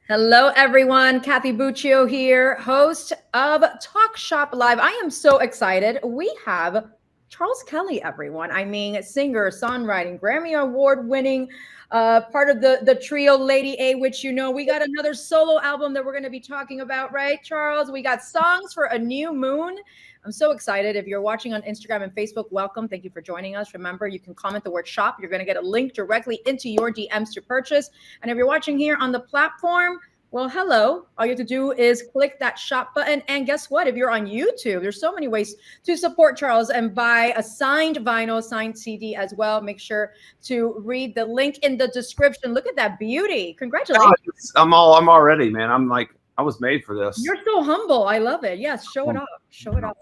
Hello, everyone. Kathy Buccio here, host of Talk Shop Live. I am so excited. We have Charles Kelley, everyone. I mean, singer, songwriting, Grammy Award winning, part of the trio Lady A, which we got another solo album that we're going to be talking about, right, Charles? We got Songs for a New Moon. I'm so excited. If you're watching on Instagram and Facebook, welcome. Thank you for joining us. Remember, you can comment the word shop. You're going to get a link directly into your DMs to purchase. And if you're watching here on the platform, well, hello. All you have to do is click that shop button. And guess what? If you're on YouTube, there's so many ways to support Charles and buy a signed vinyl, signed CD as well. Make sure to read the link in the description. Look at that beauty. Congratulations. I'm already, man. I'm like, I was made for this. You're so humble. I love it. Yes. Show it off. Show it off.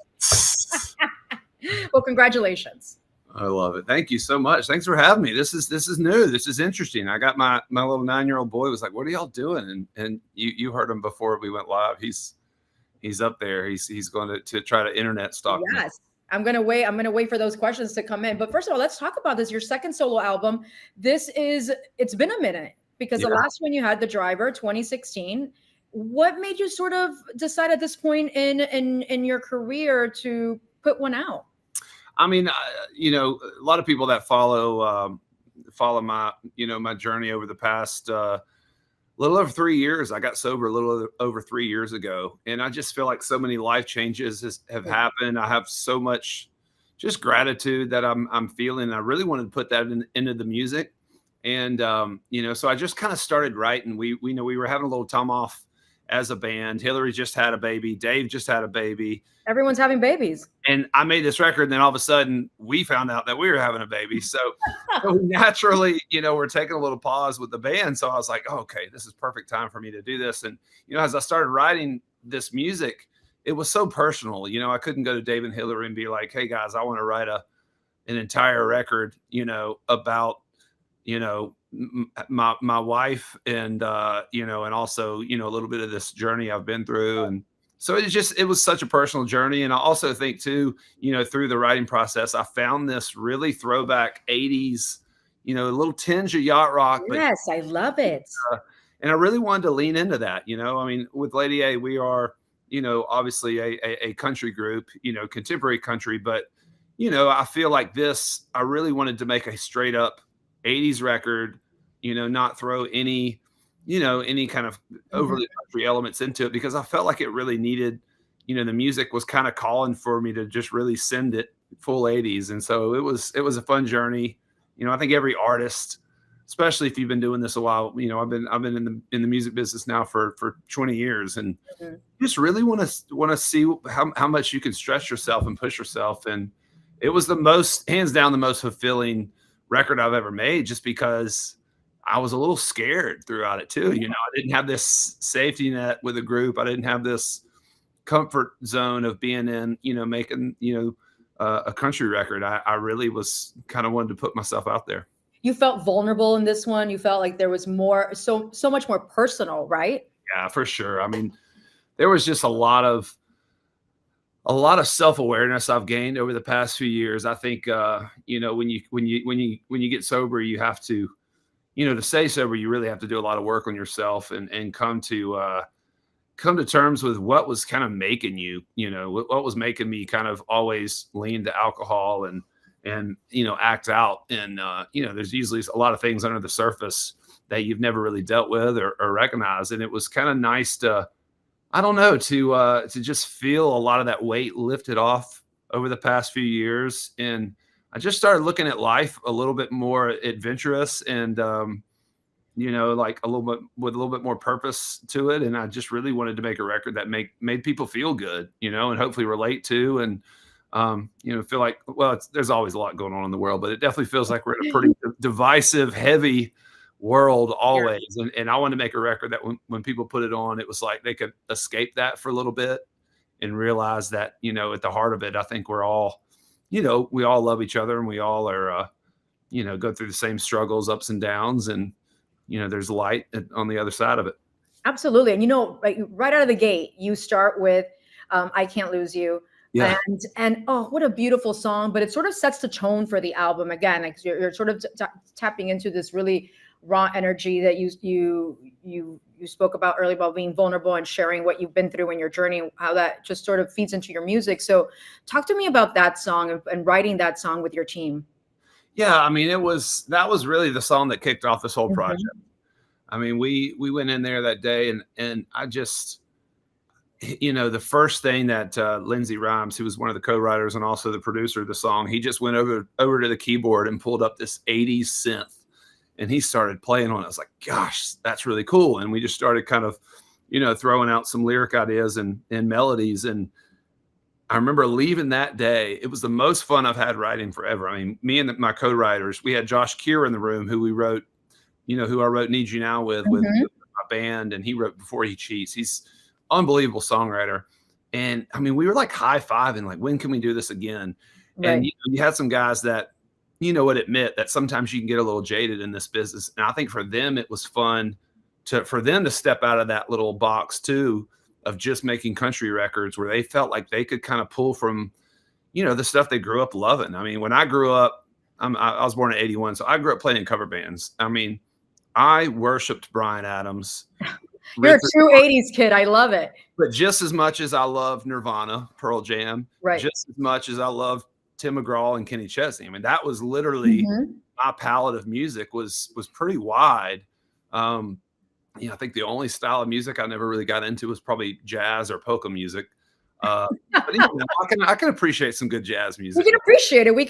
Well, congratulations. I love it. Thank you so much. Thanks for having me. This is new. This is interesting. I got my little 9-year-old boy was like, "What are y'all doing?" And you heard him before we went live. He's up there. He's going to try to internet stalk me. Yes. I'm gonna wait for those questions to come in. But first of all, let's talk about this. Your second solo album. It's been a minute because the last one you had, The Driver, 2016. What made you sort of decide at this point in your career to put one out? I mean, a lot of people that follow my, my journey over the past little over 3 years. I got sober a little over 3 years ago, and I just feel like so many life changes have happened. I have so much just gratitude that I'm feeling. I really wanted to put that into the music, and so I just kind of started writing. We were having a little time off as a band. Hillary just had a baby. Dave just had a baby. Everyone's having babies. And I made this record, and then all of a sudden we found out that we were having a baby. So naturally, we're taking a little pause with the band. So I was like, oh, okay, this is perfect time for me to do this. And, as I started writing this music, it was so personal. I couldn't go to Dave and Hillary and be like, hey guys, I want to write an entire record, about, my wife and, and also, a little bit of this journey I've been through. And so it was such a personal journey. And I also think too, through the writing process, I found this really throwback 80s, a little tinge of yacht rock. Yes, I love it. And I really wanted to lean into that, I mean, with Lady A, we are, obviously a country group, contemporary country, but, I feel like I really wanted to make a straight up 80s record, not throw any kind of overly country elements into it, because I felt like it really needed, the music was kind of calling for me to just really send it full 80s. And so it was a fun journey. I think every artist, especially if you've been doing this a while, I've been in the music business now for 20 years, and just really want to see how much you can stretch yourself and push yourself. And it was hands down the most fulfilling record I've ever made, just because I was a little scared throughout it too. I didn't have this safety net with a group. I didn't have this comfort zone of being in, making, a country record. I really was kind of wanted to put myself out there. You felt vulnerable in this one. You felt like there was more, so much more personal, right? Yeah, for sure. I mean, there was just a lot of self-awareness I've gained over the past few years. I think, when you get sober, you have to, to stay sober, you really have to do a lot of work on yourself and come to terms with what was kind of making you, what was making me kind of always lean to alcohol and act out. And, there's usually a lot of things under the surface that you've never really dealt with or recognized. And it was kind of nice to, I don't know, to just feel a lot of that weight lifted off over the past few years. And I just started looking at life a little bit more adventurous and, like a little bit more purpose to it. And I just really wanted to make a record that made people feel good, and hopefully relate to, and, feel like, well, there's always a lot going on in the world, but it definitely feels like we're in a pretty divisive, heavy world always. And I wanted to make a record that when people put it on, it was like they could escape that for a little bit and realize that, at the heart of it, I think we're all, we all love each other, and we all are, go through the same struggles, ups and downs, and, there's light on the other side of it. Absolutely. And, right out of the gate, you start with I Can't Lose You. Yeah. And oh, what a beautiful song. But it sort of sets the tone for the album again. Like you're sort of tapping into this really raw energy that you spoke about earlier about being vulnerable and sharing what you've been through in your journey, how that just sort of feeds into your music. So talk to me about that song and writing that song with your team. Yeah, I mean, that was really the song that kicked off this whole project. Mm-hmm. I mean, we went in there that day, and I just, the first thing that Lindsey Rhymes, who was one of the co-writers and also the producer of the song, he just went over to the keyboard and pulled up this 80s synth, and he started playing on it. I was like, gosh, that's really cool. And we just started kind of, throwing out some lyric ideas and melodies. And I remember leaving that day. It was the most fun I've had writing forever. I mean, me and my co-writers, we had Josh Keir in the room, who who I wrote Need You Now with my band, and he wrote Before He Cheats. He's unbelievable songwriter. And I mean, we were like high-fiving, like, when can we do this again? Right. And you had some guys that, would admit that sometimes you can get a little jaded in this business. And I think for them, it was fun for them to step out of that little box too, of just making country records, where they felt like they could kind of pull from, the stuff they grew up loving. I mean, when I grew up, I was born in 81, so I grew up playing in cover bands. I mean, I worshiped Bryan Adams. You're a true 80s kid. I love it. But just as much as I love Nirvana, Pearl Jam, right, just as much as I love Tim McGraw and Kenny Chesney. I mean, that was literally my palette of music was pretty wide. I think the only style of music I never really got into was probably jazz or polka music. But I can appreciate some good jazz music. We can appreciate it. We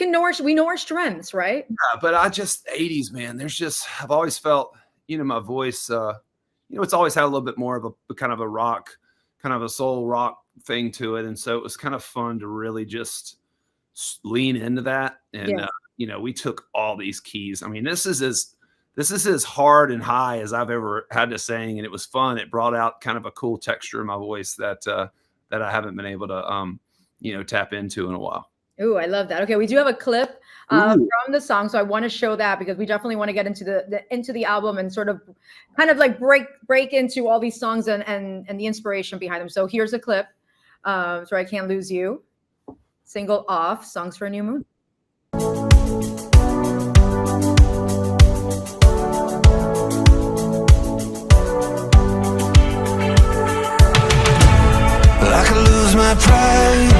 know our strengths, right? Yeah, but 80s, man. I've always felt, my voice. It's always had a little bit more of a kind of a rock, kind of a soul rock thing to it, and so it was kind of fun to really just lean into that. And we took all these keys. I mean, this is as hard and high as I've ever had to sing, and it was fun. It brought out kind of a cool texture in my voice that I haven't been able to tap into in a while. Ooh, I love that. Okay, we do have a clip from the song, so I want to show that because we definitely want to get into the album and sort of kind of like break into all these songs and the inspiration behind them. So here's a clip. So I Can't Lose You, single off Songs for a New Moon. I could lose my pride,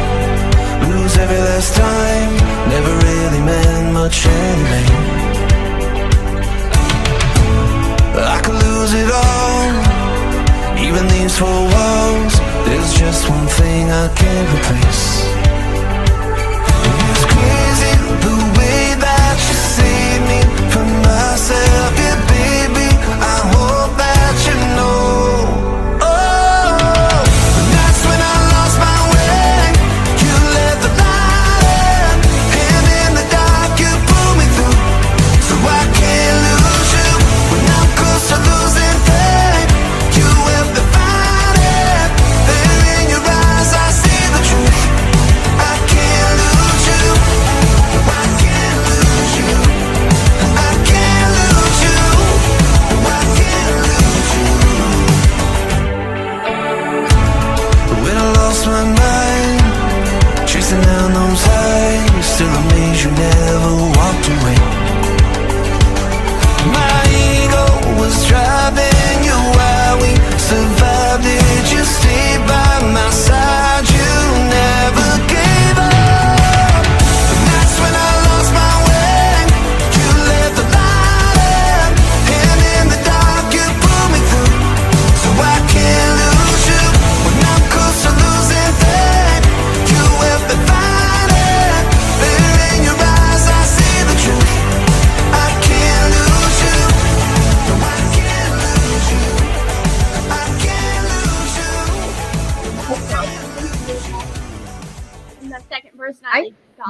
lose every last time, never really meant much anyway. I could lose it all, even these four walls. There's just one thing I can't replace. It's crazy the way that you save me from myself. Yeah, baby, I hope that you know. Still amazed you never walked away. My ego was driving you while we survived it. You stayed by my side, you never gave up. And that's when I lost my way. You left the light, and in the dark you pulled me through. So I can't lose you when I'm close to losing faith. You have the fight.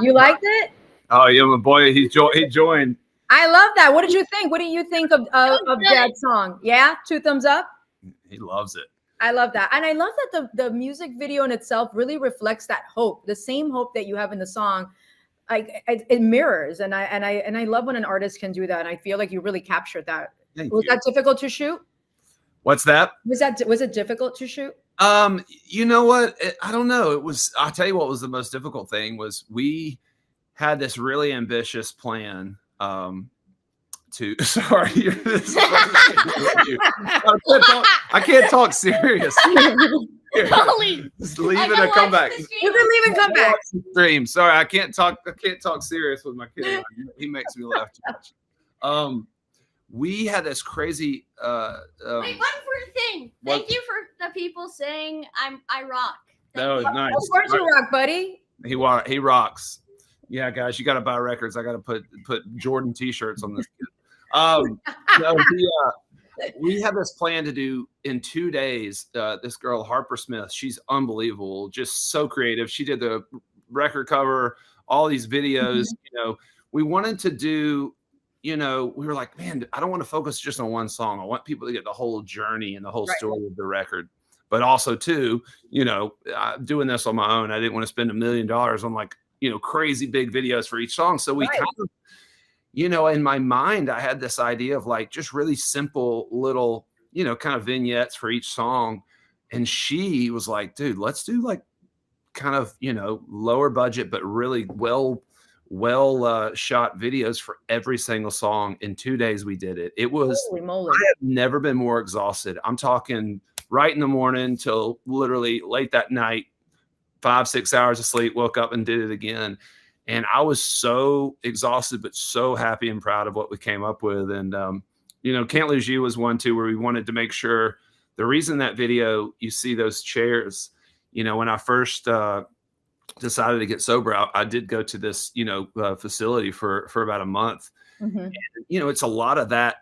You liked it? Oh yeah, my boy, he joined. I love that. What did you think? What do you think of that song? Yeah, 2 thumbs up. He loves it. I love that, and I love that the music video in itself really reflects that hope, the same hope that you have in the song. It mirrors, and I love when an artist can do that. And I feel like you really captured that. Was that difficult to shoot? What's that? Was it difficult to shoot? You know what? I don't know. I'll tell you what was the most difficult thing was we had this really ambitious plan to. Sorry, I can't talk serious. Here, just leave it and come back. You can leave and come back. Stream. Sorry, I can't talk serious with my kid. He makes me laugh too much. We had this crazy. Wait, one more thing. Thank you for the people saying I rock. That was nice. Of course you rock, buddy. He rocks. Yeah, guys, you got to buy records. I got to put Jordan T-shirts on this kid. We have this plan to do in 2 days. This girl, Harper Smith, she's unbelievable, just so creative. She did the record cover, all these videos. We wanted to do, we were like, man, I don't want to focus just on one song. I want people to get the whole journey and the whole story of the record. But also, too, doing this on my own, I didn't want to spend $1 million on crazy big videos for each song. So we kind of, in my mind, I had this idea of like just really simple little, kind of vignettes for each song. And she was like, dude, let's do like kind of, lower budget, but really well shot videos for every single song. In 2 days, we did it. It was, I have never been more exhausted. I'm talking right in the morning till literally late that night, 5-6 hours of sleep, woke up and did it again. And I was so exhausted, but so happy and proud of what we came up with. And, Can't Lose You was one too, where we wanted to make sure the reason that video, you see those chairs, when I first decided to get sober, I did go to this, facility for about a month. Mm-hmm. And, it's a lot of that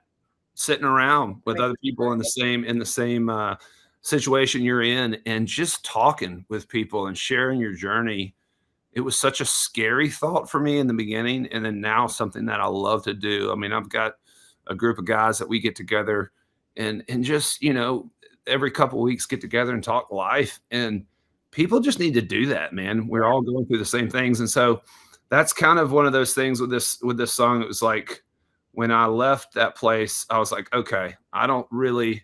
sitting around with other people in the same situation you're in, and just talking with people and sharing your journey. It was such a scary thought for me in the beginning, and then now something that I love to do. I mean, I've got a group of guys that we get together and just, every couple of weeks get together and talk life, and people just need to do that, man. We're all going through the same things. And so that's kind of one of those things with this song. It was like, when I left that place, I was like, okay, I don't really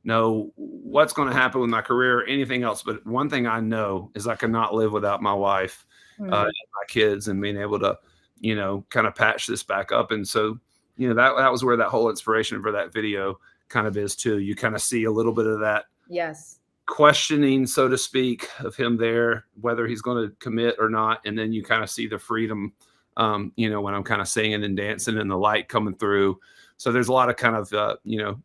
know what's going to happen with my career or anything else. But one thing I know is I cannot live without my wife, and my kids, and being able to, kind of patch this back up. And so, that was where that whole inspiration for that video kind of is too. You kind of see a little bit of that. Yes. Questioning, so to speak, of him there, whether he's going to commit or not. And then you kind of see the freedom, when I'm kind of singing and dancing and the light coming through. So there's a lot of kind of,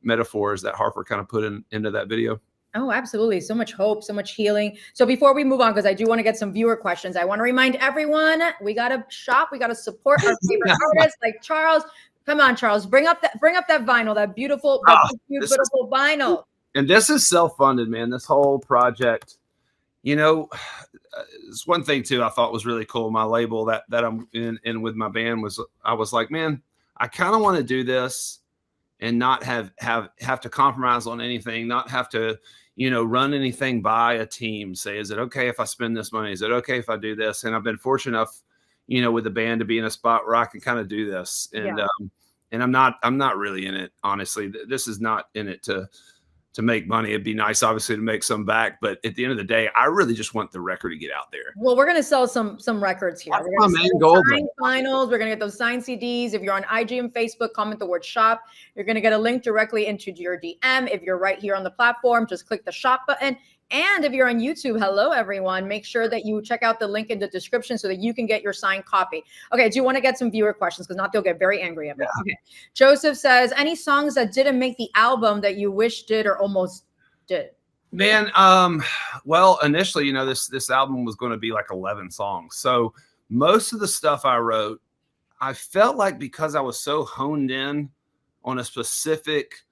metaphors that Harper kind of put into that video. Oh, absolutely. So much hope, so much healing. So before we move on, because I do want to get some viewer questions, I want to remind everyone, we got to shop. We got to support our favorite artists like Charles. Come on, Charles, bring up that vinyl, that beautiful vinyl. And this is self-funded, man. This whole project, it's one thing too, I thought was really cool. My label that I'm in with my band I was like, man, I kind of want to do this and not have to compromise on anything, not have to, run anything by a team. Say, is it okay if I spend this money? Is it okay if I do this? And I've been fortunate enough, with the band to be in a spot where I can kind of do this. And, and I'm not really in it, honestly. This is not in it to make money. It'd be nice, obviously, to make some back, but at the end of the day, I really just want the record to get out there. Well, we're going to sell some records here. That's we're going my main goal. Signed vinyls. We're going to get those signed CDs. If you're on IG and Facebook, comment the word shop. You're going to get a link directly into your DM. If you're right here on the platform, just click the shop button. And if you're on YouTube, hello, everyone. Make sure that you check out the link in the description so that you can get your signed copy. Okay, do you want to get some viewer questions? Because not they'll get very angry at me. Yeah. Okay. Joseph says, any songs that didn't make the album that you wish did or almost did? Man, well, initially, this album was going to be like 11 songs. So most of the stuff I wrote, I felt like because I was so honed in on a specific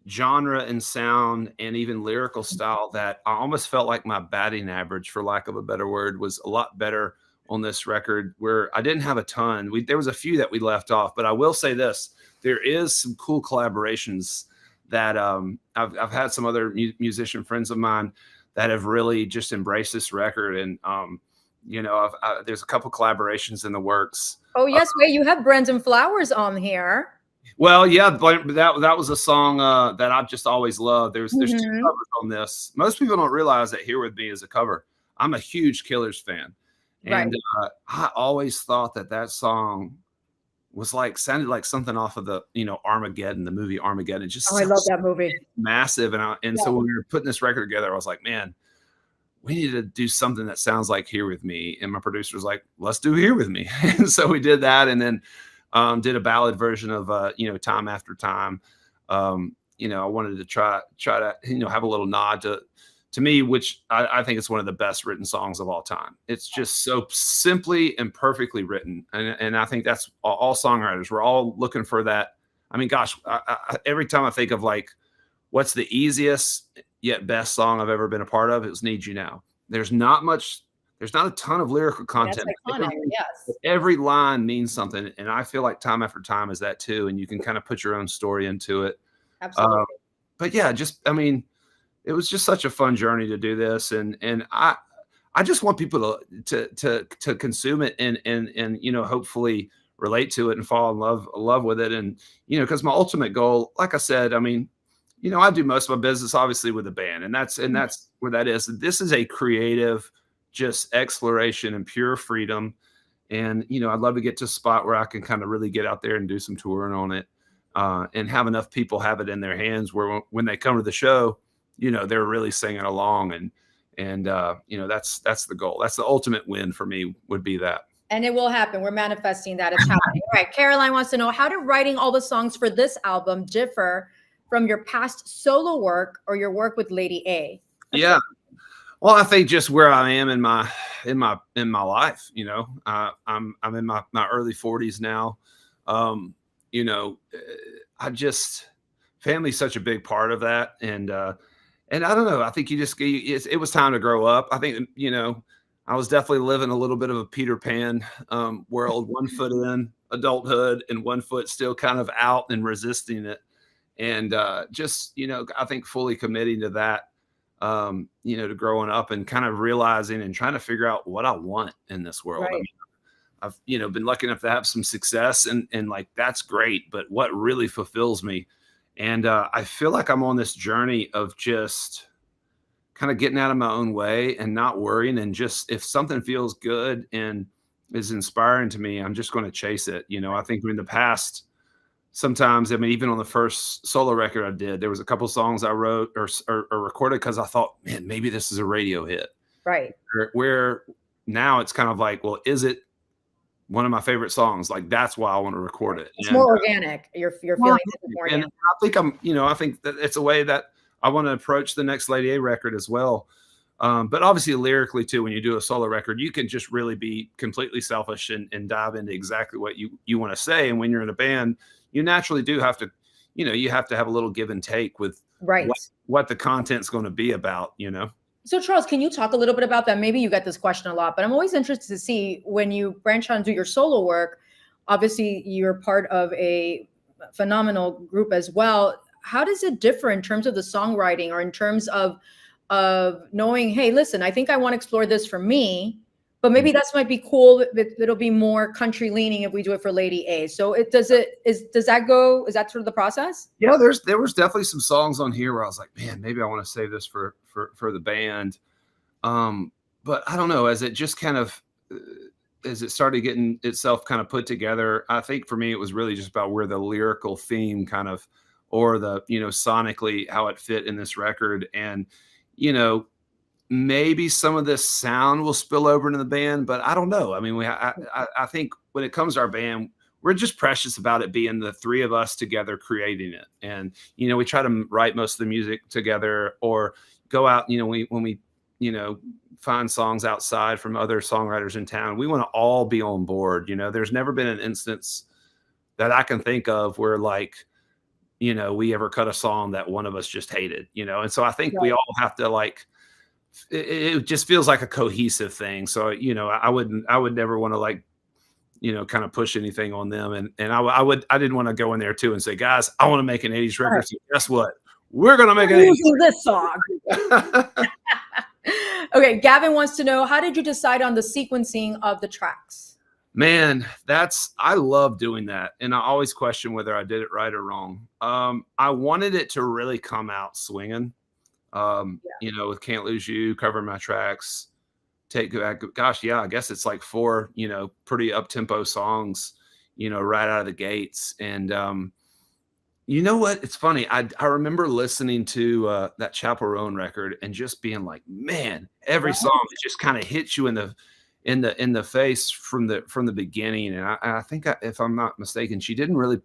genre and sound and even lyrical style that I almost felt like my batting average, for lack of a better word, was a lot better on this record, where I didn't have a ton. There was a few that we left off, but I will say this, there is some cool collaborations that I've had some other musician friends of mine that have really just embraced this record. And, there's a couple collaborations in the works. Oh, yes. Wait, you have Brendan Flowers on here. Well, yeah, that was a song that I've just always loved. There's two covers on this. Most people don't realize that Here With Me is a cover. I'm a huge Killers fan. And I always thought that song was like sounded like something off of the Armageddon, the movie Armageddon. It just Oh, I love that movie. massive. And so when we were putting this record together, I was like, man, we need to do something that sounds like Here With Me. And my producer was like, let's do Here With Me. And so we did that, and then did a ballad version of Time After Time. I wanted to try to have a little nod to me, which I think is one of the best written songs of all time. It's just so simply and perfectly written. And I think that's all songwriters. We're all looking for that. I mean, gosh, every time I think of like, what's the easiest yet best song I've ever been a part of, it was Need You Now. There's not a ton of lyrical content. That's iconic, yes. Every line means something. And I feel like Time After Time is that too. And you can kind of put your own story into it. Absolutely. But yeah, it was just such a fun journey to do this, and I just want people to consume it and hopefully relate to it and fall in love with it. And because my ultimate goal, like I said, I do most of my business obviously with a band, and that's where that is. This is a creative, just exploration and pure freedom. And I'd love to get to a spot where I can kind of really get out there and do some touring on it, and have enough people have it in their hands where when they come to the show, they're really singing along, and that's the goal. That's the ultimate win for me, would be that. And it will happen. We're manifesting that. It's happening. All right. Caroline wants to know, how did writing all the songs for this album differ from your past solo work or your work with Lady A? Yeah. Well, I think just where I am in my life, I'm in my early 40s now. Family's such a big part of that. And I don't know, I think it was time to grow up. I think, I was definitely living a little bit of a Peter Pan world, 1 foot in adulthood and 1 foot still kind of out and resisting it. And I think fully committing to that, to growing up and kind of realizing and trying to figure out what I want in this world. Right. I've, been lucky enough to have some success, and like, that's great. But what really fulfills me, and I feel like I'm on this journey of just kind of getting out of my own way and not worrying. And just, if something feels good and is inspiring to me, I'm just going to chase it. I think in the past, sometimes, even on the first solo record I did, there was a couple songs I wrote or recorded because I thought, man, maybe this is a radio hit. Right. Where now it's kind of like, well, is it one of my favorite songs? Like, that's why I want to record it. It's more organic. You're feeling more organic. And I think that it's a way that I want to approach the next Lady A record as well. But obviously lyrically too, when you do a solo record, you can just really be completely selfish and dive into exactly what you want to say. And when you're in a band, you naturally do have to, you have to have a little give and take with what the content's going to be about, So Charles, can you talk a little bit about that? Maybe you get this question a lot, but I'm always interested to see, when you branch out and do your solo work, obviously you're part of a phenomenal group as well. How does it differ in terms of the songwriting, or in terms of knowing, hey, listen, I think I want to explore this for me, but maybe that might be cool. It'll be more country leaning if we do it for Lady A. So is that sort of the process? Yeah, there was definitely some songs on here where I was like, man, maybe I want to save this for the band. But I don't know, as it just kind of, as it started getting itself kind of put together, I think for me, it was really just about where the lyrical theme kind of, or the, sonically how it fit in this record. And, maybe some of this sound will spill over into the band, but I don't know. I think when it comes to our band, we're just precious about it being the three of us together creating it. And, we try to write most of the music together, or go out, when we find songs outside from other songwriters in town, we want to all be on board. There's never been an instance that I can think of where, like, we ever cut a song that one of us just hated, and so I think we all have to, like, it just feels like a cohesive thing. So, I would never want to, like, kind of push anything on them. And I didn't want to go in there too and say, guys, I want to make an 80s record. So guess what? We're going to make this song. Okay. Gavin wants to know, how did you decide on the sequencing of the tracks? Man, I love doing that. And I always question whether I did it right or wrong. I wanted it to really come out swinging. With Can't Lose You, covering my tracks, Take Back. Gosh, yeah, I guess it's like 4, pretty up-tempo songs, right out of the gates. And you know what? It's funny. I remember listening to that Chaperone record and just being like, man, every song just kind of hits you in the face from the beginning. And I think if I'm not mistaken, she didn't really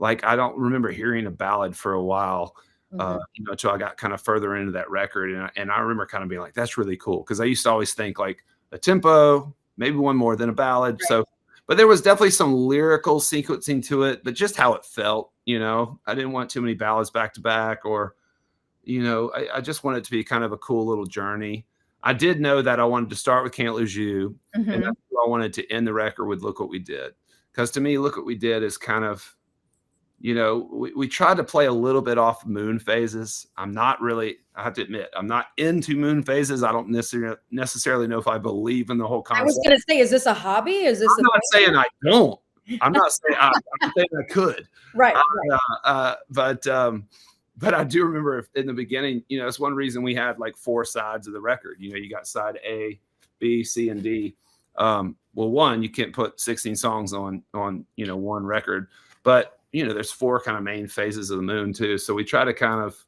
I don't remember hearing a ballad for a while, until I got kind of further into that record. And I remember kind of being like, that's really cool. Cause I used to always think like a tempo, maybe one more than a ballad. Right. So, but there was definitely some lyrical sequencing to it, but just how it felt, I didn't want too many ballads back to back, or, I just wanted it to be kind of a cool little journey. I did know that I wanted to start with Can't Lose You, and that's what I wanted to end the record with Look What We Did. Because to me, Look What We Did is kind of, we tried to play a little bit off moon phases. I'm not really, I have to admit, I'm not into moon phases. I don't necessarily know if I believe in the whole concept. I was going to say, is this a hobby? Is this? I'm not saying I don't. I'm not saying I'm saying I could. Right. But I do remember in the beginning, it's one reason we had like 4 sides of the record. You got side A, B, C, and D. Well, one, you can't put 16 songs on one record, but there's 4 kind of main phases of the moon too. So we try to kind of,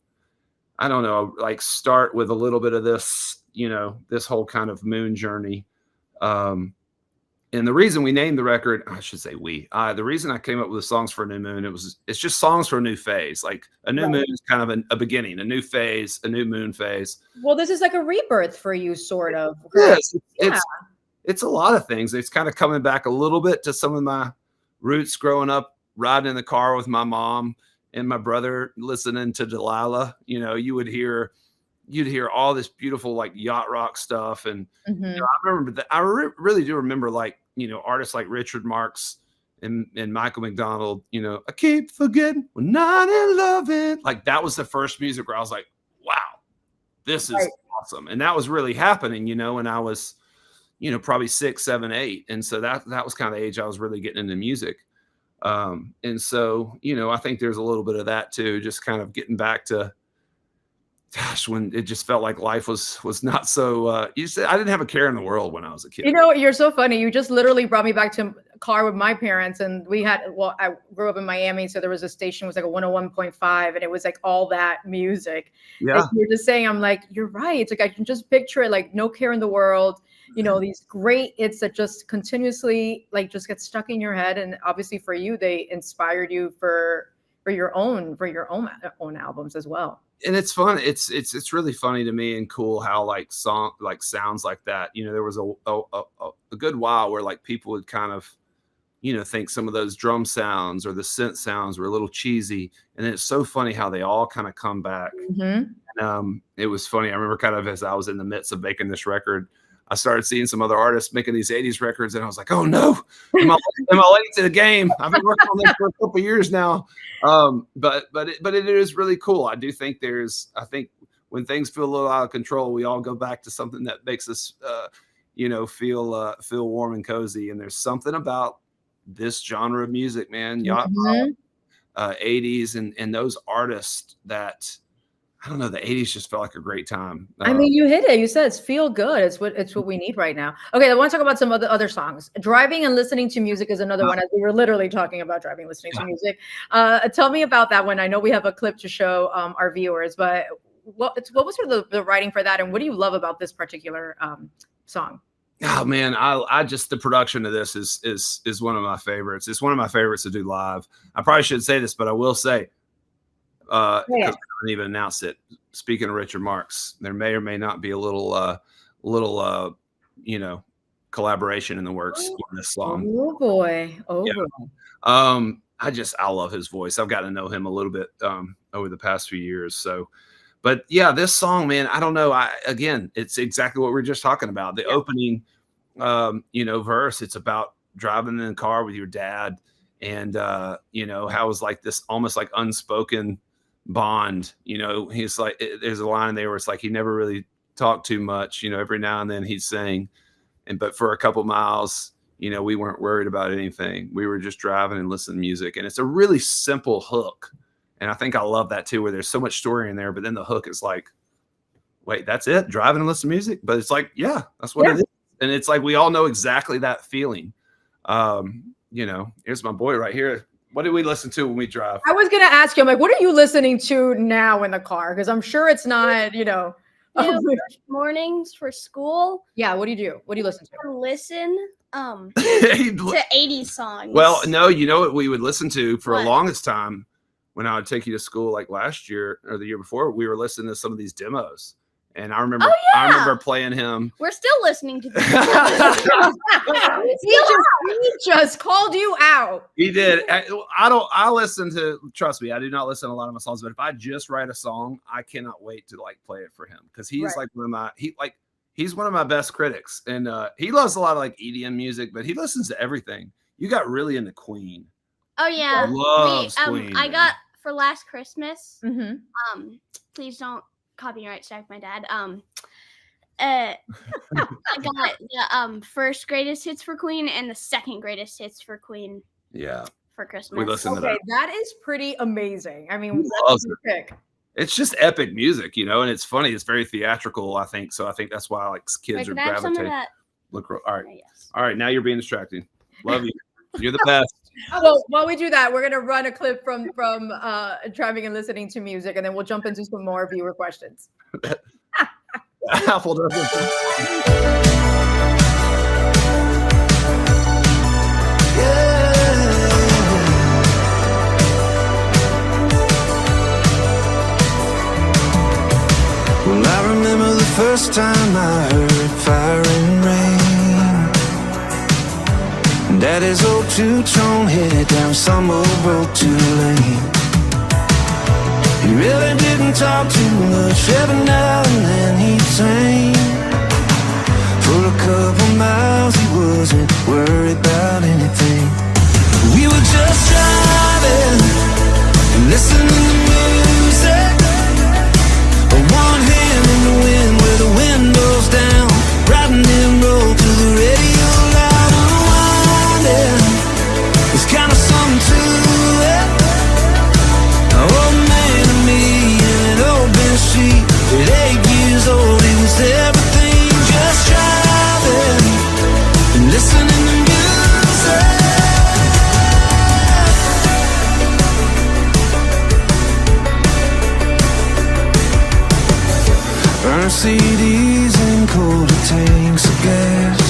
I don't know, like start with a little bit of this, this whole kind of moon journey. And the reason we named the record, I should say the reason I came up with the Songs for a New Moon, it's just songs for a new phase. Like a new moon is kind of a beginning, a new phase, a new moon phase. Well, this is like a rebirth for you, sort of. Yes, it's a lot of things. It's kind of coming back a little bit to some of my roots growing up, riding in the car with my mom and my brother, listening to Delilah. You'd hear all this beautiful like yacht rock stuff. And I remember that. I really do remember artists like Richard Marx and Michael McDonald, I keep forgetting we're not in love. Like that was the first music where I was like, wow, this is awesome. And that was really happening, when I was, probably 6, 7, 8. And so that was kind of the age I was really getting into music. And so, I think there's a little bit of that too, just kind of getting back to, gosh, when it just felt like life was not so, I didn't have a care in the world when I was a kid. You're so funny. You just literally brought me back to a car with my parents, and I grew up in Miami. So there was a station, it was like a 101.5, and it was like all that music. Yeah. You're just saying, I'm like, you're right. It's like, I can just picture it, like no care in the world, these great hits that just continuously like just get stuck in your head. And obviously for you, they inspired you for your own albums as well. And it's fun. It's really funny to me and cool how sounds like that. There was a good while where like people would kind of, think some of those drum sounds or the synth sounds were a little cheesy. And it's so funny how they all kind of come back. And, it was funny. I remember kind of as I was in the midst of making this record, I started seeing some other artists making these 80s records, and I was like, oh no, am I late to the game? I've been working on this for a couple of years now. But it is really cool. I do think I think when things feel a little out of control, we all go back to something that makes us, feel warm and cozy. And there's something about this genre of music, man, yacht rock, 80s and those artists that, I don't know, the 80s just felt like a great time. I mean, you hit it. You said it's feel good. It's what we need right now. Okay, I want to talk about some other songs. Driving and listening to music is another one, as we were literally talking about driving, listening to music. Tell me about that one. I know we have a clip to show our viewers, but what was sort of the writing for that, and what do you love about this particular song? Oh man, I just, the production of this is one of my favorites. It's one of my favorites to do live. I probably shouldn't say this, but I will say, because I haven't even announced it. Speaking of Richard Marx, there may or may not be a little collaboration in the works on this song. Oh boy. I love his voice. I've got to know him a little bit over the past few years. So, but yeah, this song, man, I don't know. Again, it's exactly what we were just talking about. The opening, verse, it's about driving in the car with your dad, and how it was like this almost like unspoken bond. He's like, there's a line there where it's like he never really talked too much. Every now and then he'd sing, but for a couple miles, we weren't worried about anything. We were just driving and listening to music, and it's a really simple hook. And I think I love that too, where there's so much story in there, but then the hook is like, wait, that's it? Driving and listening to music? But it's like, yeah, that's what it is. And it's like, we all know exactly that feeling. here's my boy right here. What do we listen to when we drive? I was gonna ask you, I'm like, what are you listening to now in the car? Because I'm sure it's not, Mornings for school. Yeah, what do you do? What do you listen to? I listen to 80s songs. Well, no, you know what we would listen to for What? a longest time when I would take you to school, like last year or the year before, we were listening to some of these demos. And I remember, I remember playing him. We're still listening to this. He just called you out. He did. I listen to, trust me, I do not listen to a lot of my songs, but if I just write a song, I cannot wait to like play it for him. Cause he's like he's one of my best critics. And he loves a lot of like EDM music, but he listens to everything. You got really into Queen. Oh yeah. Loves Queen. I got for last Christmas. Mm-hmm. Please don't copyright strike my dad. I got the first greatest hits for Queen and the second greatest hits for Queen. Yeah. For Christmas. We listen to that is pretty amazing. I mean, that's a pick. It's just epic music, and it's funny. It's very theatrical, I think. So I think that's why like kids are gravitating. Look, all right. Yes. All right. Now you're being distracting. Love you. You're the best. Well, while we do that, we're gonna run a clip from driving and listening to music, and then we'll jump into some more viewer questions. Apple doesn't. Well, I remember the first time I heard Fire and Rain. Daddy's old two-tone headed down some old road to Lane. He really didn't talk too much, every now and then he'd sing. For a couple miles he wasn't worried about anything. We were just driving and listening to music. One hand in the wind with the windows down, riding them road to the radio loud and winding. There's kind of something to it. An old man and me in an open street. At 8 years old, he was everything. Just driving and listening to music. Burn CDs and quarter tanks of gas.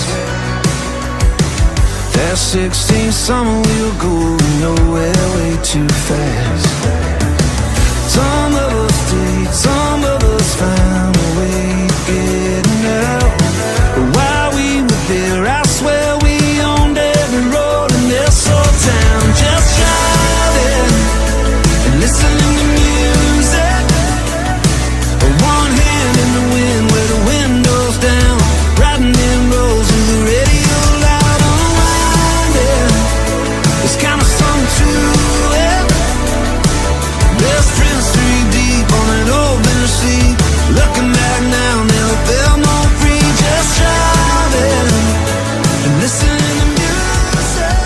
That 16th summer we'll go nowhere way too fast. Some of us did, some of us found a way of getting out. But while we were there, I swear we owned every road in this old town. Just driving and listening to music. One hand in the wind with the windows down, riding them roads with the radio loud and winding. There's kind of something to it. Best friends 3 deep on an open seat. Looking back now, never felt more free. Just driving and listening to music.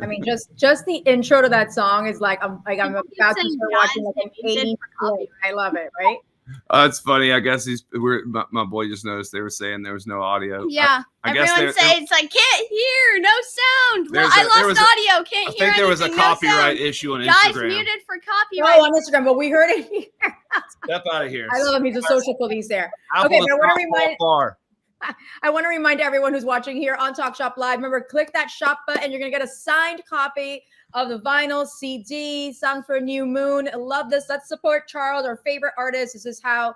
I mean, just the intro to that song is like I'm about to start watching like an 80s play. I love it, right? It's funny. I guess my boy just noticed they were saying there was no audio. Yeah. Everyone says it's like can't hear, no sound. Well, I lost audio, can't hear. I think there was a copyright issue on Instagram. Guys muted for copyright. Oh, on Instagram, but we heard it here. Step out of here. I love him. He's a social police there. Apple Okay, but I want to far. remind everyone who's watching here on Talk Shop Live. Remember, click that shop button. You're going to get a signed copy of the vinyl CD, Song for a New Moon. I love this. Let's support Charles, our favorite artist. This is how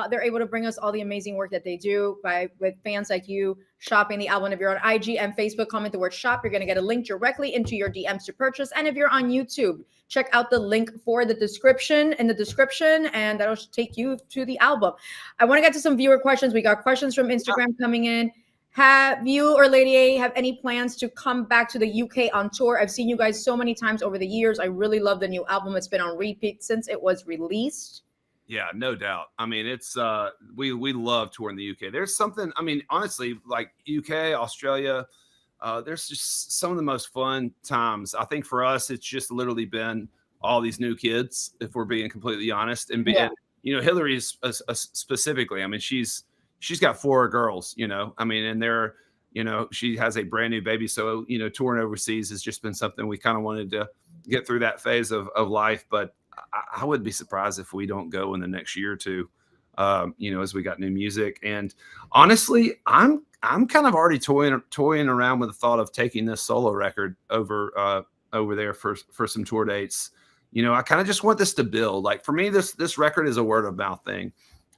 they're able to bring us all the amazing work that they do with fans like you shopping the album. If you're on IG and Facebook, comment the word shop. You're going to get a link directly into your DMs to purchase. And if you're on YouTube, check out the link for the description in the description, and that'll take you to the album. I want to get to some viewer questions. We got questions from Instagram coming in. Have you or Lady A have any plans to come back to the UK on tour? I've seen you guys so many times over the years. I really love the new album. It's been on repeat since it was released. Yeah, no doubt. I mean, it's we love touring the UK. There's something, I mean, honestly, like UK, Australia, there's just some of the most fun times. I think for us, it's just literally been all these new kids, if we're being completely honest, and Hillary is specifically, I mean, she's got 4 girls, I mean, and they're, she has a brand new baby. So, touring overseas has just been something we kind of wanted to get through that phase of life. But I would be surprised if we don't go in the next year or two, as we got new music. And honestly, I'm kind of already toying around with the thought of taking this solo record over there for some tour dates. I kind of just want this to build. Like for me, this record is a word of mouth thing.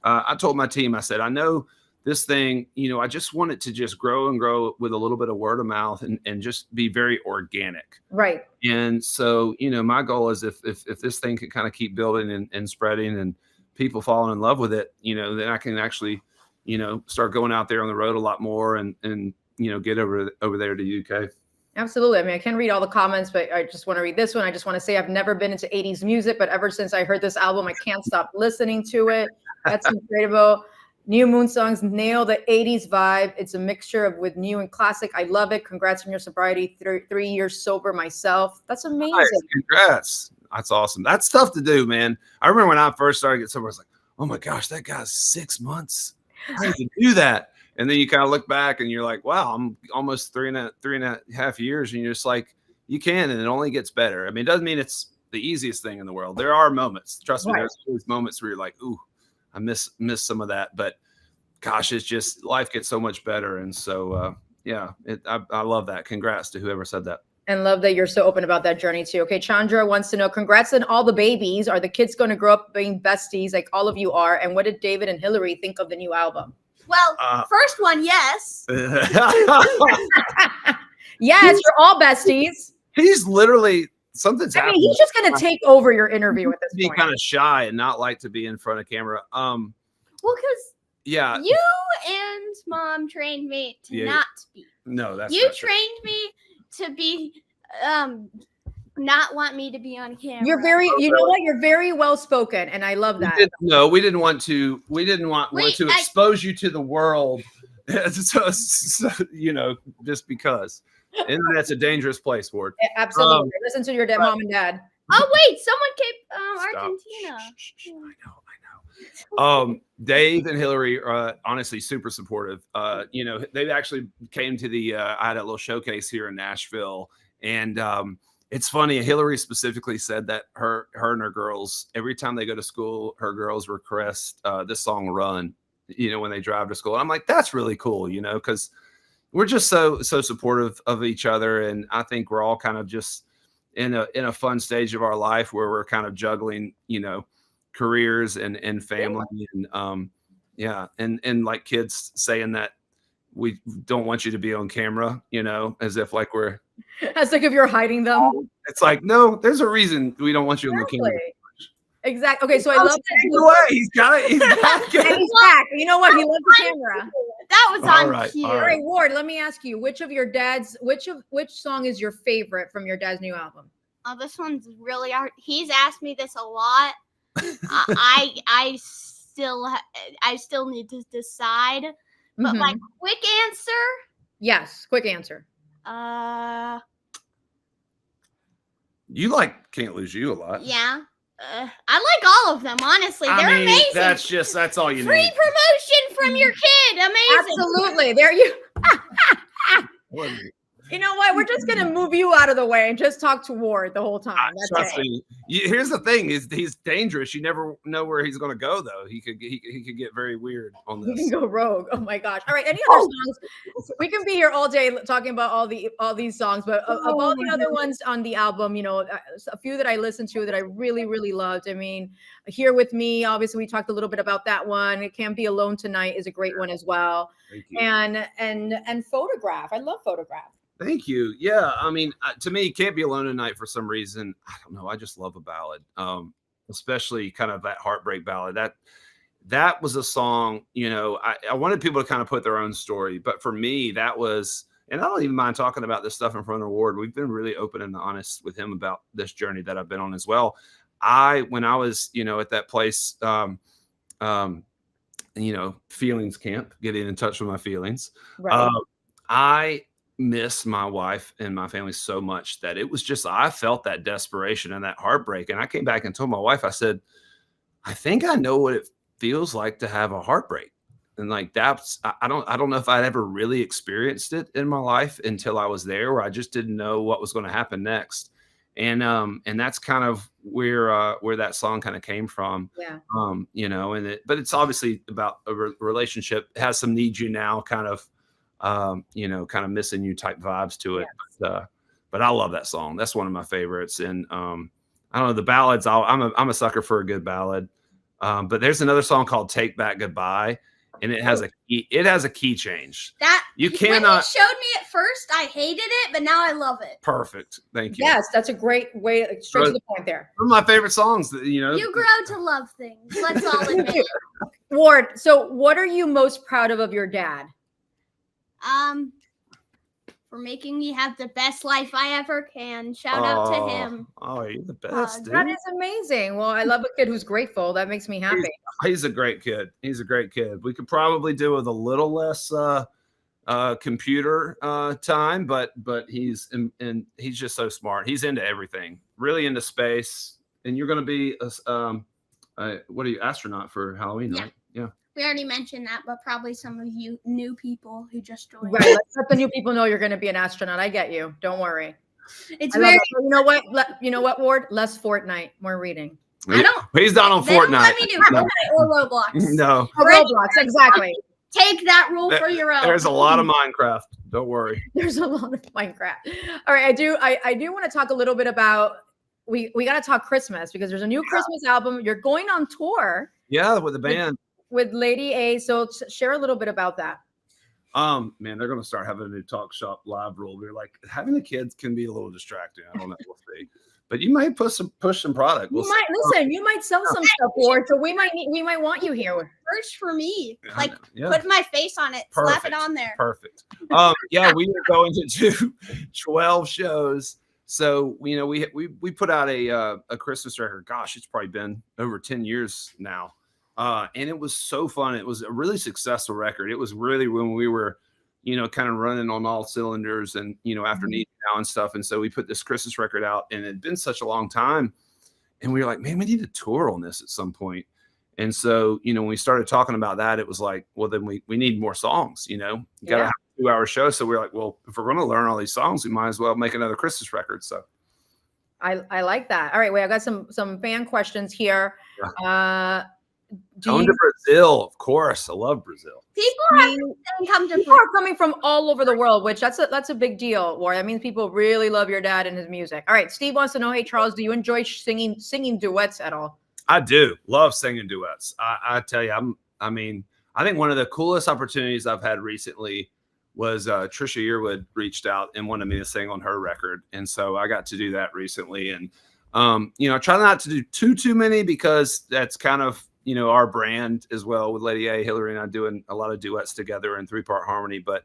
I told my team, I said, I know this thing, I just want it to just grow and grow with a little bit of word of mouth and just be very organic. Right. And so, my goal is if this thing can kind of keep building and spreading and people falling in love with it, then I can actually, start going out there on the road a lot more and get over there to the UK. Absolutely. I mean, I can't read all the comments, but I just want to read this one. I just want to say I've never been into 80s music, but ever since I heard this album, I can't stop listening to it. That's incredible. New Moon songs nail the 80s vibe. It's a mixture with new and classic. I love it. Congrats on your sobriety. 3 years sober myself. That's amazing. Nice. Congrats. That's awesome. That's tough to do, man. I remember when I first started getting sober, I was like, oh my gosh, that guy's 6 months. How did you do that? And then you kind of look back and you're like, wow, I'm almost three and a half years. And you're just like, you can, and it only gets better. I mean, it doesn't mean it's the easiest thing in the world. There are moments, trust me, there's always moments where you're like, ooh, I miss some of that. But gosh, it's just, life gets so much better. And so, I love that. Congrats to whoever said that. And love that you're so open about that journey too. Okay, Chandra wants to know, congrats on all the babies. Are the kids going to grow up being besties like all of you are? And what did David and Hillary think of the new album? Well, first one, yes. Yes, you're all besties. He's literally, something's happening. I mean, he's just going to take over your interview at this be point. kind of shy and not like to be in front of camera. Well, because yeah, you and Mom trained me to not speak. No, that's you not trained me to be not want me to be on camera. You're very, you know what? You're very well spoken, and I love that. We didn't want to expose you to the world. so, just because internet's a dangerous place, Ward. Absolutely. Listen to your mom and dad. Oh wait, someone came Argentina. I know. Dave and Hillary are honestly super supportive. They actually came to I had a little showcase here in Nashville, and it's funny. Hillary specifically said that her and her girls, every time they go to school, her girls request this song "Run." When they drive to school, and I'm like, that's really cool. Because we're just so supportive of each other, and I think we're all kind of just in a fun stage of our life where we're kind of juggling, careers and family, and like kids saying that we don't want you to be on camera, as if like we're. As like if you're hiding them. It's like, no, there's a reason we don't want you on the camera. Exactly. Okay, so I love that. He's got it. He's back. You know what? He loves the camera. That was on cue. All right, Ward. Let me ask you, which song is your favorite from your dad's new album? Oh, this one's really hard. He's asked me this a lot. I still need to decide. But like, quick answer. Yes, quick answer. You like Can't Lose You a lot. Yeah. I like all of them, honestly. They're amazing. That's all you Free need. promotion from your kid. Amazing. Absolutely. There you You know what? We're just gonna move you out of the way and just talk to Ward the whole time. Trust me. Here's the thing: he's dangerous. You never know where he's going to go, though. He could get very weird on this. He can go rogue. Oh my gosh! All right. Any other songs? We can be here all day talking about all these songs, but of all the other ones on the album, a few that I listened to that I really really loved. I mean, Here With Me. Obviously, we talked a little bit about that one. It Can't Be Alone Tonight is a great one as well. Thank you. And Photograph. I love Photograph. Thank you. Yeah, I mean, to me, Can't Be Alone Tonight for some reason. I don't know. I just love a ballad, especially kind of that heartbreak ballad. That was a song. I wanted people to kind of put their own story, but for me, that was. And I don't even mind talking about this stuff in front of Ward. We've been really open and honest with him about this journey that I've been on as well. When I was, at that place, feelings camp, getting in touch with my feelings. Right. I miss my wife and my family so much that it was just, I felt that desperation and that heartbreak. And I came back and told my wife, I said, I think I know what it feels like to have a heartbreak. And like I don't know if I'd ever really experienced it in my life until I was there, where I just didn't know what was going to happen next. And that's kind of where that song kind of came from. Yeah. But it's obviously about a relationship. It has some need you now kind of kind of missing you type vibes to it. Yes. But I love that song. That's one of my favorites. And I don't know, the ballads, I'm a sucker for a good ballad. But there's another song called Take Back Goodbye. And it has a key change. That you cannot. When you showed me at first, I hated it, but now I love it. Perfect. Thank you. Yes, that's a great way, straight to the point there. One of my favorite songs. You grow to love things. Let's all admit it. Ward, so what are you most proud of your dad? For making me have the best life I ever can. Shout out to him. Oh, you're the best, dude. That is amazing. Well, I love a kid who's grateful. That makes me happy. He's a great kid. He's a great kid. We could probably do with a little less computer time, but he's just so smart. He's into everything, really into space. And you're going to be what are you, astronaut for Halloween, right? Yeah. We already mentioned that, but probably some of you new people who just joined. Right. Let's let the new people know you're going to be an astronaut. I get you. Don't worry. It's very. You know what? You know what, Ward? Less Fortnite, more reading. I don't. He's not on They Fortnite. don't let me do Fortnite or Roblox. No. Oh, Roblox, exactly. Take that rule for your own. There's a lot of Minecraft. Don't worry. There's a lot of Minecraft. All right, I do want to talk a little bit about. We got to talk Christmas because there's a new Christmas album. You're going on tour. Yeah, with the band. With Lady A. So share a little bit about that. Man, they're going to start having a new TalkShopLive rule. We're like, having the kids can be a little distracting. I don't know. We'll see. But you might push some product. You might sell some stuff, Ward. So we might want you here. Merch for me. Like put my face on it. Perfect. Slap it on there. Perfect. Yeah, we are going to do 12 shows. So we put out a Christmas record. Gosh, it's probably been over 10 years now. And it was so fun. It was a really successful record. It was really when we were, kind of running on all cylinders and, after Need Now and stuff. And so we put this Christmas record out and it had been such a long time. And we were like, man, we need to tour on this at some point. And so, when we started talking about that, it was like, well, then we need more songs, you got to have a 2-hour show. So we're like, well, if we're going to learn all these songs, we might as well make another Christmas record. So I like that. All right. Wait, I got some fan questions here. Yeah. Going to Brazil, of course. I love Brazil. People are coming from all over the world, which that's a big deal, War. That means people really love your dad and his music. All right, Steve wants to know, hey Charles, do you enjoy singing duets at all? I do love singing duets. I tell you, I think one of the coolest opportunities I've had recently was Trisha Yearwood reached out and wanted me to sing on her record, and so I got to do that recently. And I try not to do too many because that's kind of our brand as well with Lady A. Hillary and I doing a lot of duets together in 3-part harmony. But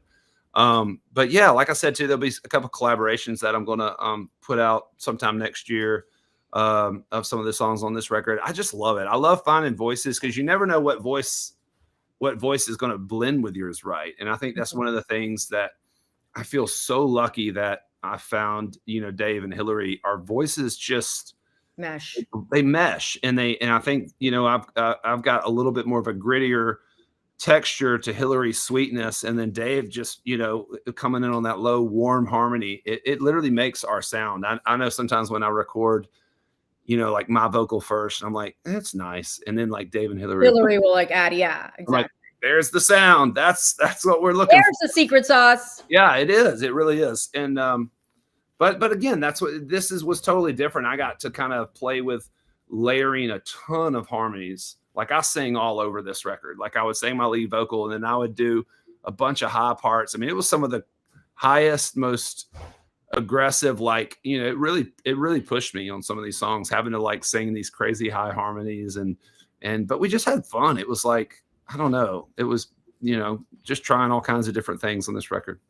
yeah, like I said too, there'll be a couple collaborations that I'm going to put out sometime next year of some of the songs on this record. I just love it. I love finding voices because you never know what voice is going to blend with yours, right? And I think that's one of the things that I feel so lucky that I found. Dave and Hillary, our voices just mesh. They mesh, and I think I've got a little bit more of a grittier texture to Hillary's sweetness, and then Dave just coming in on that low warm harmony. It literally makes our sound. I know sometimes when I record like my vocal first, I'm like, it's nice, and then like Dave and Hillary will like add, yeah, exactly. Like, there's the sound. That's what we're looking for. There's the secret sauce. Yeah, it is. It really is. And But again, that's what was totally different. I got to kind of play with layering a ton of harmonies. Like I sing all over this record. Like I would sing my lead vocal and then I would do a bunch of high parts. I mean, it was some of the highest, most aggressive, like, it really pushed me on some of these songs, having to like sing these crazy high harmonies but we just had fun. It was like, I don't know. It was, just trying all kinds of different things on this record.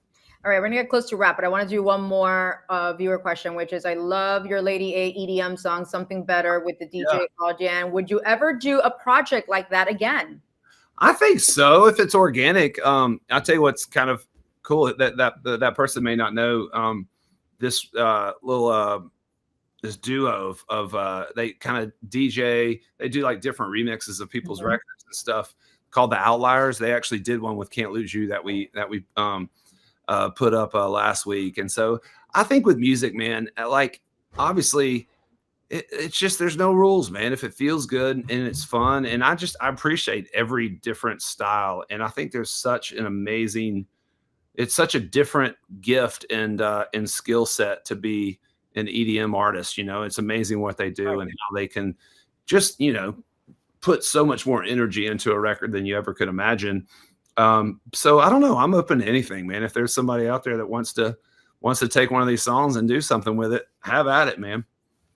All right, we're gonna get close to wrap, but I want to do one more viewer question, which is, I love your Lady A EDM song, Something Better, with the DJ Paul Jan. Would you ever do a project like that again? I think so, if it's organic. I'll tell you what's kind of cool that person may not know. This little duo of they kind of DJ. They do like different remixes of people's records and stuff called the Outliers. They actually did one with Can't Lose You that we put up last week. And so I think with music, man, like obviously it's just there's no rules, man. If it feels good and it's fun, and I appreciate every different style. And I think there's such an amazing, it's such a different gift and skill set to be an EDM artist. You know, it's amazing what they do and how they can just, you know, put so much more energy into a record than you ever could imagine. So I don't know. I'm open to anything, man. If there's somebody out there that wants to take one of these songs and do something with it, have at it, man.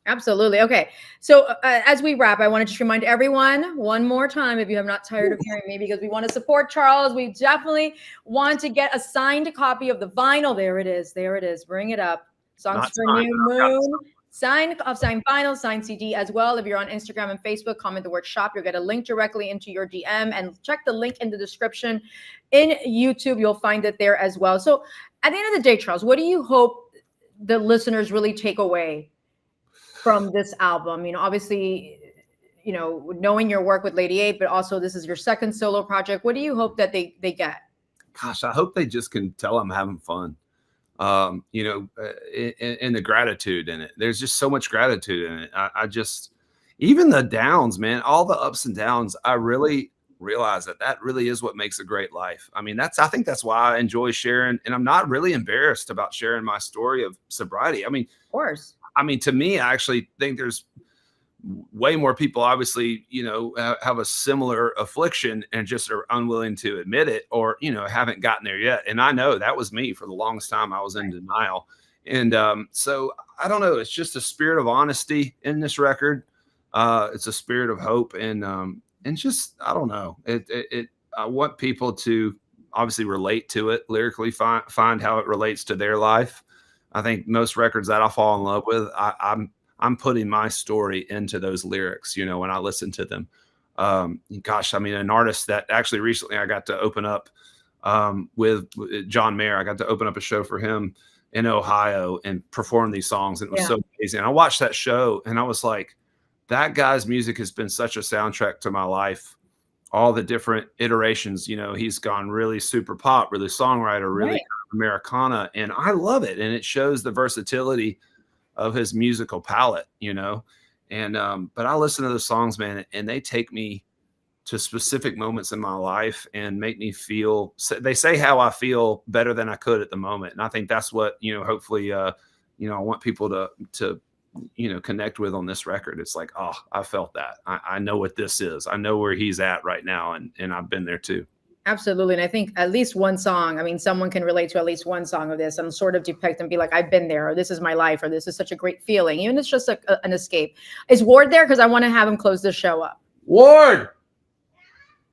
Absolutely. Okay. So as we wrap, I want to just remind everyone one more time, if you have not tired of hearing me, because we want to support Charles. We definitely want to get a signed copy of the vinyl. There it is. There it is. Bring it up. Songs Not for signed, New Moon. Signed vinyl, signed CD as well. If you're on Instagram and Facebook, comment the word shop. You'll get a link directly into your DM, and check the link in the description in YouTube. You'll find it there as well. So at the end of the day, Charles, what do you hope the listeners really take away from this album? You know, obviously, you know, knowing your work with Lady 8, but also this is your second solo project. What do you hope that they get? Gosh, I hope they just can tell I'm having fun. You know, in the gratitude in it. There's just so much gratitude in it. I just, even the downs, man, all the ups and downs, I really realize that really is what makes a great life. I mean, I think that's why I enjoy sharing, and I'm not really embarrassed about sharing my story of sobriety. I mean, Of course. I mean, to me, I actually think there's way more people, obviously, you know, have a similar affliction and just are unwilling to admit it, or, you know, haven't gotten there yet. And I know that was me for the longest time. I was in denial. And so I don't know. It's just a spirit of honesty in this record. It's a spirit of hope. And just, I don't know. I want people to obviously relate to it lyrically, find how it relates to their life. I think most records that I fall in love with, I'm putting my story into those lyrics, you know, when I listen to them. Gosh, I mean, an artist that actually recently I got to open up with John Mayer. I got to open up a show for him in Ohio and perform these songs. And it was so amazing. I watched that show and I was like, that guy's music has been such a soundtrack to my life. All the different iterations, you know, he's gone really super pop, really songwriter, really Americana. And I love it. And it shows the versatility of his musical palette, you know. And but I listen to those songs, man, and they take me to specific moments in my life and make me feel, they say how I feel better than I could at the moment. And I think that's what, you know, hopefully you know, I want people to you know, connect with on this record. It's like, oh, I felt that. I know what this is. I know where he's at right now, and I've been there too. Absolutely. And I think at least one song, I mean, someone can relate to at least one song of this and sort of depict and be like, I've been there, or this is my life, or this is such a great feeling. Even if it's just an escape. Is Ward there? Because I want to have him close the show up. Ward,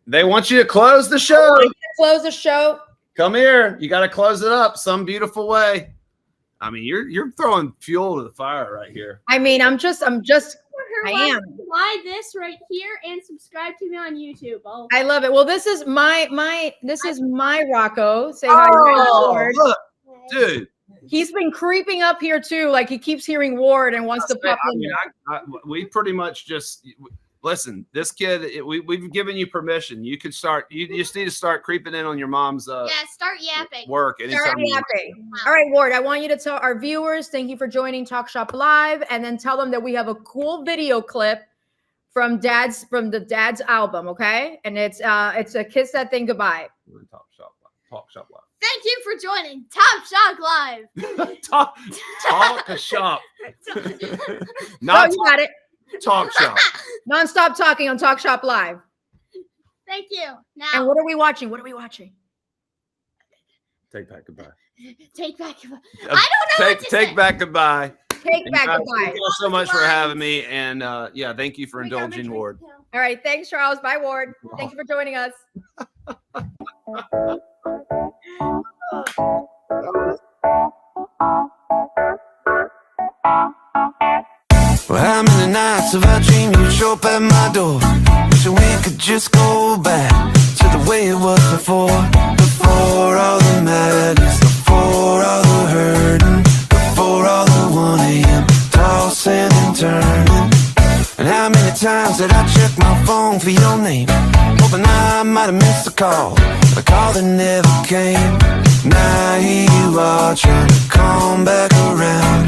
they want you to close the show. Close the show. Come here. You got to close it up some beautiful way. I mean, you're throwing fuel to the fire right here. I mean, I am. Like this right here and subscribe to me on YouTube. I love it. Well, this is my Rocco. Say hi, Ward. Look, dude. He's been creeping up here too. Like he keeps hearing Ward and wants to pop in. We pretty much just listen. This kid, we've given you permission. You can start. You just need to start creeping in on your mom's. Start yapping. Work. Start yapping. All right, Ward. I want you to tell our viewers, thank you for joining Talk Shop Live, and then tell them that we have a cool video clip from the Dad's album. Okay, and it's a Kiss That Thing Goodbye. Talk Shop Live. Thank you for joining Top Shop Live. Talk Shop. Not you got it. Talk Shop. Non-stop talking on Talk Shop Live. Thank you. Now, and what are we watching? Take Back Goodbye. Take Back Goodbye. I don't know. Take Back Goodbye. Take Back Goodbye. Thank you so much for having me, and thank you for indulging Ward. All right, thanks, Charles. Bye, Ward. Thank you for joining us. Well, how many nights have I dreamed you'd show up at my door? Wishing we could just go back to the way it was before. Before all the madness, before all the hurting, before all the 1 a.m. tossing for your name, hoping I might have missed a call that never came. Now here you are trying to come back around.